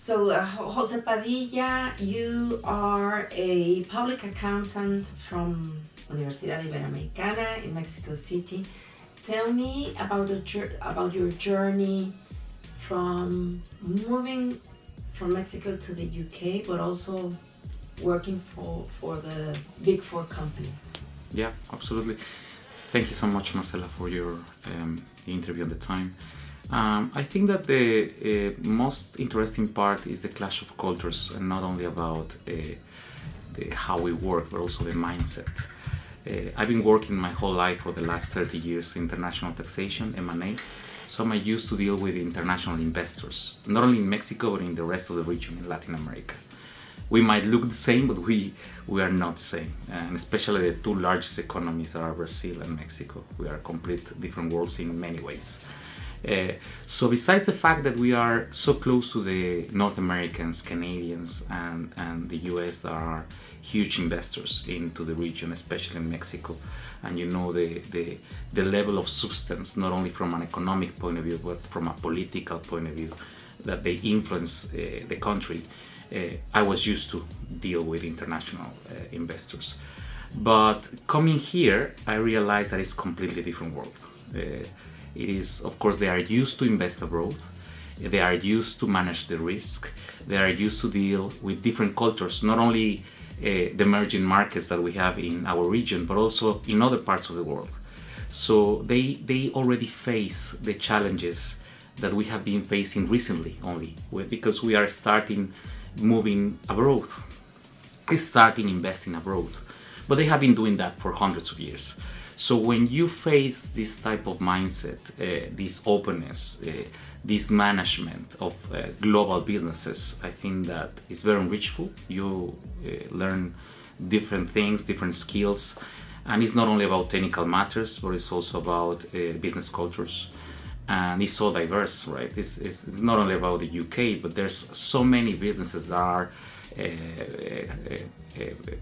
So, Jose Padilla, you are a public accountant from Universidad Iberoamericana in Mexico City. Tell me about about your journey from moving from Mexico to the UK, but also working for the big four companies. Yeah, absolutely. Thank you so much, Marcela, for your interview and the time. I think that the most interesting part is the clash of cultures, and not only about how we work, but also the mindset. I've been working my whole life for the last 30 years in international taxation, M&A, so I'm used to deal with international investors, not only in Mexico, but in the rest of the region in Latin America. We might look the same, but we are not the same, and especially the two largest economies are Brazil and Mexico. We are complete different worlds in many ways. So besides the fact that we are so close to the North Americans, Canadians, and the US that are huge investors into the region, especially in Mexico, and you know the level of substance, not only from an economic point of view, but from a political point of view, that they influence the country. I was used to deal with international investors. But coming here, I realized that it's a completely different world. It is, of course, they are used to invest abroad. They are used to manage the risk. They are used to deal with different cultures, not only the emerging markets that we have in our region, but also in other parts of the world. So they already face the challenges that we have been facing recently only, because we are starting moving abroad, starting investing abroad. But they have been doing that for hundreds of years. So when you face this type of mindset, this openness, this management of global businesses, I think that is very enrichful. You learn different things, different skills, and it's not only about technical matters, but it's also about business cultures. And it's so diverse, right? It's not only about the UK, but there's so many businesses that are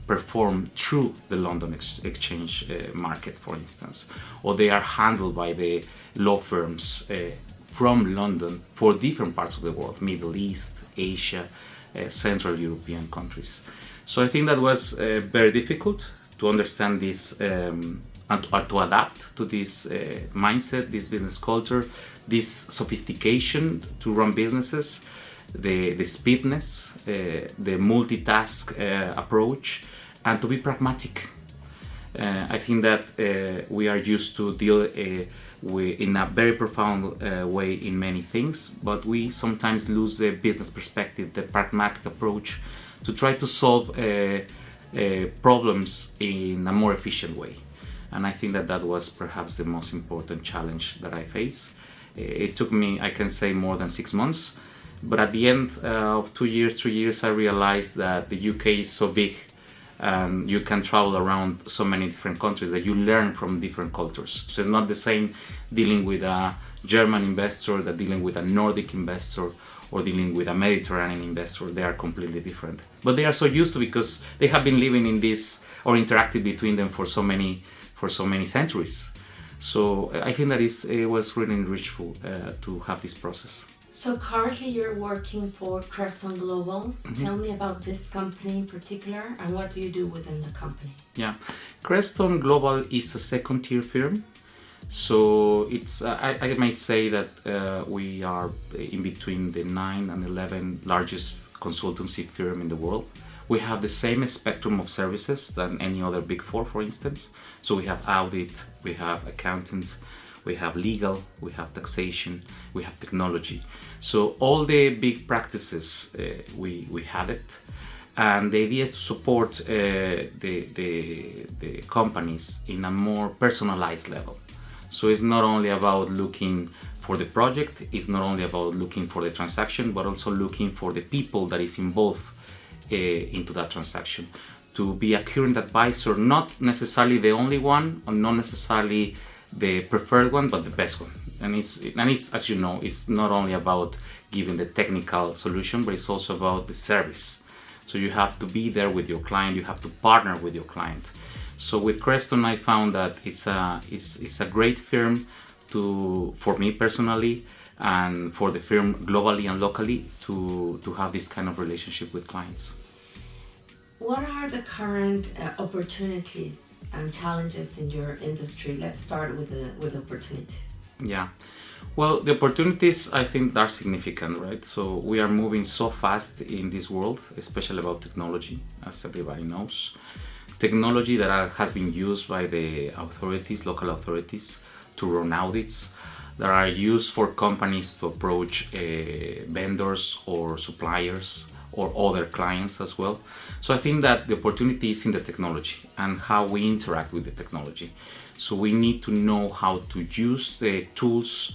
performed through the London exchange market, for instance, or they are handled by the law firms from London for different parts of the world, Middle East, Asia, Central European countries. So I think that was very difficult to understand this and to adapt to this mindset, this business culture, this sophistication to run businesses, the speedness, the multitask approach, and to be pragmatic. I think that we are used to deal in a very profound way in many things, but we sometimes lose the business perspective, the pragmatic approach to try to solve problems in a more efficient way. And I think that that was perhaps the most important challenge that I faced. It took me, I can say, more than 6 months. But at the end of 2 years, 3 years, I realized that the UK is so big and you can travel around so many different countries that you learn from different cultures. So it's not the same dealing with a German investor that dealing with a Nordic investor or dealing with a Mediterranean investor. They are completely different. But they are so used to, because they have been living in this or interacted between them for so many centuries. So I think that it was really enrichful to have this process. So currently you're working for Kreston Global. Mm-hmm. Tell me about this company in particular, and what do you do within the company? Yeah, Kreston Global is a second-tier firm. So it's I might say that we are in between the 9 and 11 largest consultancy firm in the world. We have the same spectrum of services than any other big four, for instance. So we have audit, we have accountants, we have legal, we have taxation, we have technology. So all the big practices, we have it. And the idea is to support the companies in a more personalized level. So it's not only about looking for the project, it's not only about looking for the transaction, but also looking for the people that is involved into that transaction, to be a current advisor, not necessarily the only one, or not necessarily the preferred one, but the best one. And it's, as you know, it's not only about giving the technical solution, but it's also about the service. So you have to be there with your client, you have to partner with your client. So with Kreston, I found that it's a great firm for me personally, and for the firm globally and locally to have this kind of relationship with clients. What are the current opportunities and challenges in your industry? Let's start with opportunities. Yeah. Well, the opportunities, I think, are significant, right? So we are moving so fast in this world, especially about technology, as everybody knows. Technology that has been used by the authorities, local authorities, to run audits, that are used for companies to approach vendors or suppliers or other clients as well. So I think that the opportunity is in the technology and how we interact with the technology. So we need to know how to use the tools,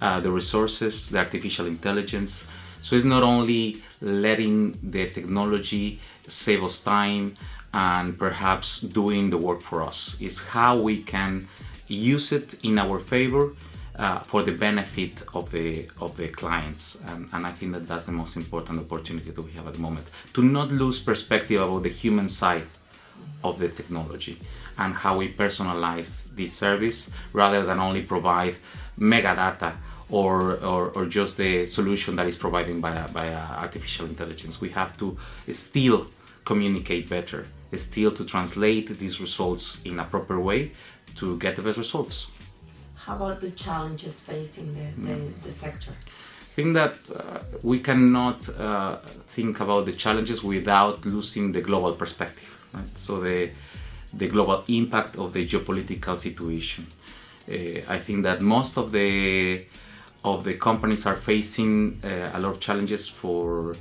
the resources, the artificial intelligence. So it's not only letting the technology save us time and perhaps doing the work for us. It's how we can use it in our favor for the benefit of the clients. And I think that that's the most important opportunity that we have at the moment. To not lose perspective about the human side of the technology and how we personalize this service rather than only provide mega data or just the solution that is provided by artificial intelligence. We have to still communicate better, still to translate these results in a proper way to get the best results. How about the challenges facing the sector? I think that we cannot think about the challenges without losing the global perspective, right? So the global impact of the geopolitical situation. I think that most of the companies are facing a lot of challenges for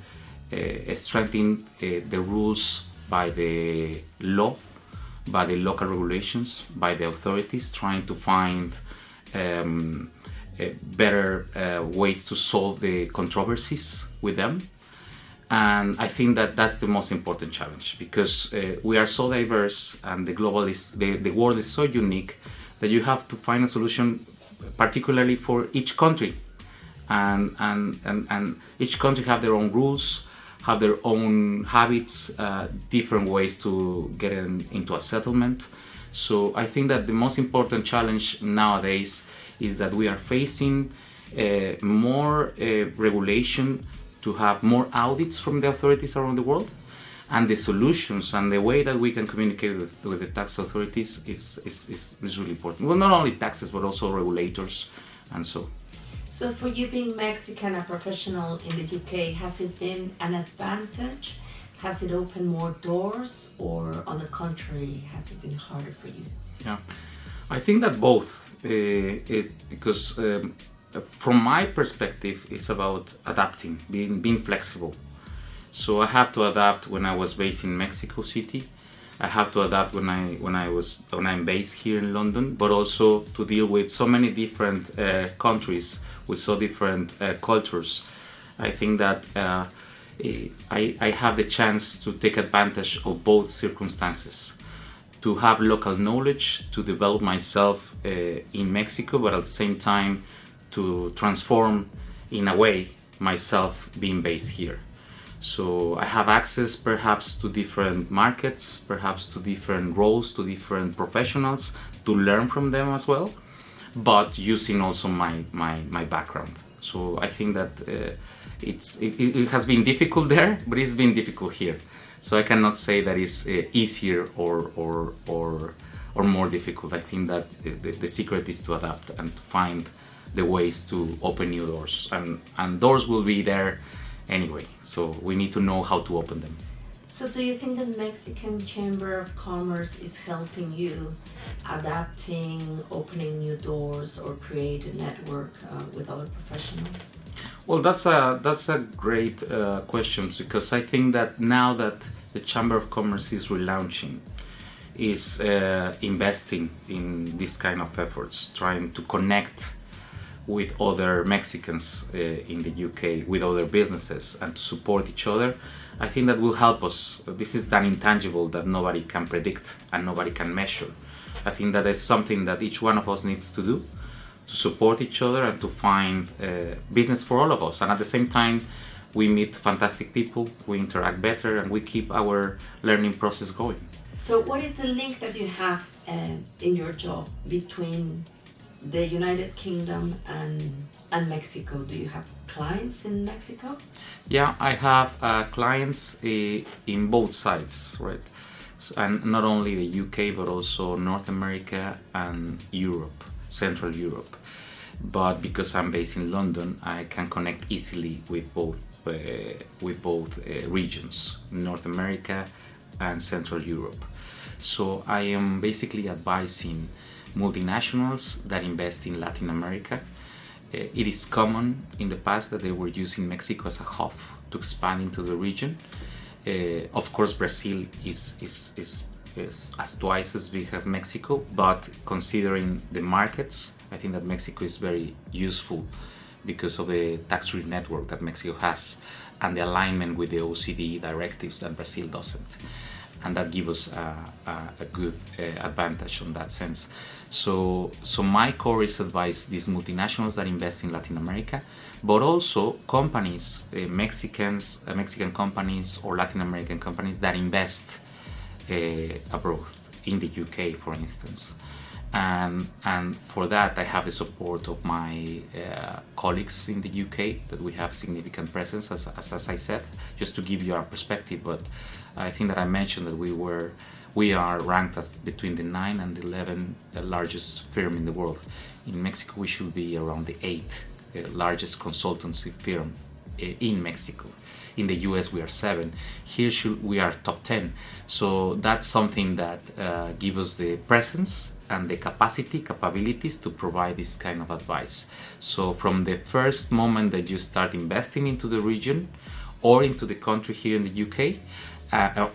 strengthening the rules by the law, by the local regulations, by the authorities, trying to find better ways to solve the controversies with them. And I think that that's the most important challenge, because we are so diverse and the world is so unique that you have to find a solution particularly for each country. And each country have their own rules, have their own habits, different ways to get into a settlement. So I think that the most important challenge nowadays is that we are facing more regulation to have more audits from the authorities around the world, and the solutions and the way that we can communicate with the tax authorities is really important. Well, not only taxes, but also regulators and so. So for you being Mexican, a professional in the UK, has it been an advantage? Has it opened more doors, or on the contrary, has it been harder for you? Yeah, I think that both, because from my perspective, it's about adapting, being flexible. So I have to adapt when I was based in Mexico City. I have to adapt when I'm based here in London, but also to deal with so many different countries with so different cultures. I think that I have the chance to take advantage of both circumstances, to have local knowledge, to develop myself in Mexico, but at the same time to transform in a way myself being based here. So I have access perhaps to different markets, perhaps to different roles, to different professionals, to learn from them as well, but using also my background. So I think that it has been difficult there, but it's been difficult here. So I cannot say that it's easier or more difficult. I think that the secret is to adapt and to find the ways to open new doors, and doors will be there anyway, so we need to know how to open them. So do you think the Mexican Chamber of Commerce is helping you adapting, opening new doors, or create a network with other professionals? Well, that's a great question, because I think that now that the Chamber of Commerce is relaunching, is investing in this kind of efforts, trying to connect with other Mexicans in the UK, with other businesses, and to support each other, I think that will help us. This is an intangible that nobody can predict and nobody can measure. I think that is something that each one of us needs to do, to support each other and to find business for all of us. And at the same time, we meet fantastic people, we interact better, and we keep our learning process going. So what is the link that you have in your job between the United Kingdom and Mexico. Do you have clients in Mexico? Yeah, I have clients in both sides, right? So, and not only the UK, but also North America and Europe, Central Europe. But because I'm based in London, I can connect easily with both regions, North America and Central Europe. So I am basically advising multinationals that invest in Latin America. It is common in the past that they were using Mexico as a hub to expand into the region. Of course, Brazil is as twice as big as Mexico, but considering the markets, I think that Mexico is very useful because of the tax-free network that Mexico has and the alignment with the OECD directives that Brazil doesn't. And that gives us a good advantage on that sense. So my core is advise these multinationals that invest in Latin America, but also companies, Mexican companies or Latin American companies that invest abroad, in the UK, for instance. And for that, I have the support of my colleagues in the UK, that we have significant presence, as I said, just to give you our perspective. But I think that I mentioned that we are ranked as between the 9 and 11 largest firm in the world. In Mexico, we should be around the 8 largest consultancy firm in Mexico. In the US, we are 7. Here, we are top 10. So that's something that gives us the presence and the capabilities to provide this kind of advice. So from the first moment that you start investing into the region or into the country here in the UK,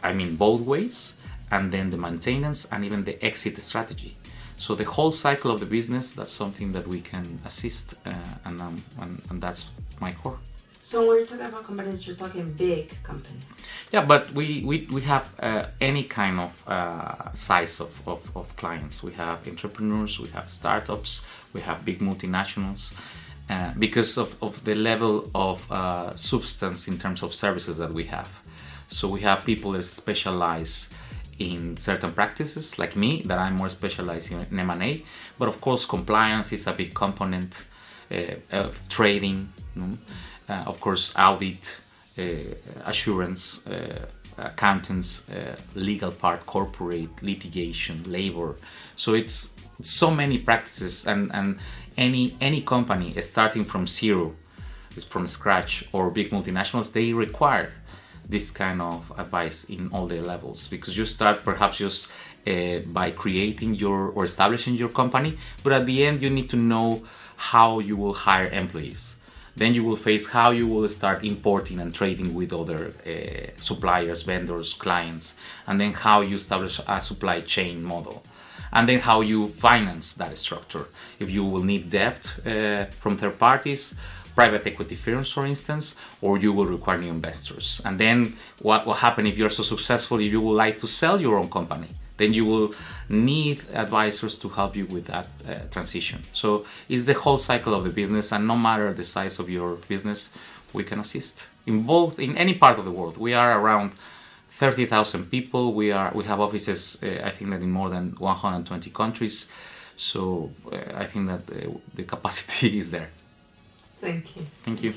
I mean both ways, and then the maintenance and even the exit strategy. So the whole cycle of the business, that's something that we can assist, and that's my core. So when you're talking about companies, you're talking big companies. Yeah, but we have any kind of size of clients. We have entrepreneurs, we have startups, we have big multinationals, because of the level of substance in terms of services that we have. So we have people that specialize in certain practices, like me, that I'm more specialized in M&A. But of course, compliance is a big component of trading. Of course, audit, assurance, accountants, legal part, corporate, litigation, labor. So it's so many practices, and any company starting from zero, from scratch, or big multinationals, they require this kind of advice in all the levels, because you start perhaps just by creating or establishing your company, but at the end you need to know how you will hire employees. Then you will face how you will start importing and trading with other suppliers, vendors, clients, and then how you establish a supply chain model, and then how you finance that structure. If you will need debt from third parties, private equity firms, for instance, or you will require new investors. And then what will happen if you're so successful, if you would like to sell your own company? Then you will need advisors to help you with that transition. So it's the whole cycle of the business, and no matter the size of your business, we can assist in any part of the world. We are around 30,000 people. We have offices, I think, that in more than 120 countries. So I think that the capacity is there. Thank you. Thank you.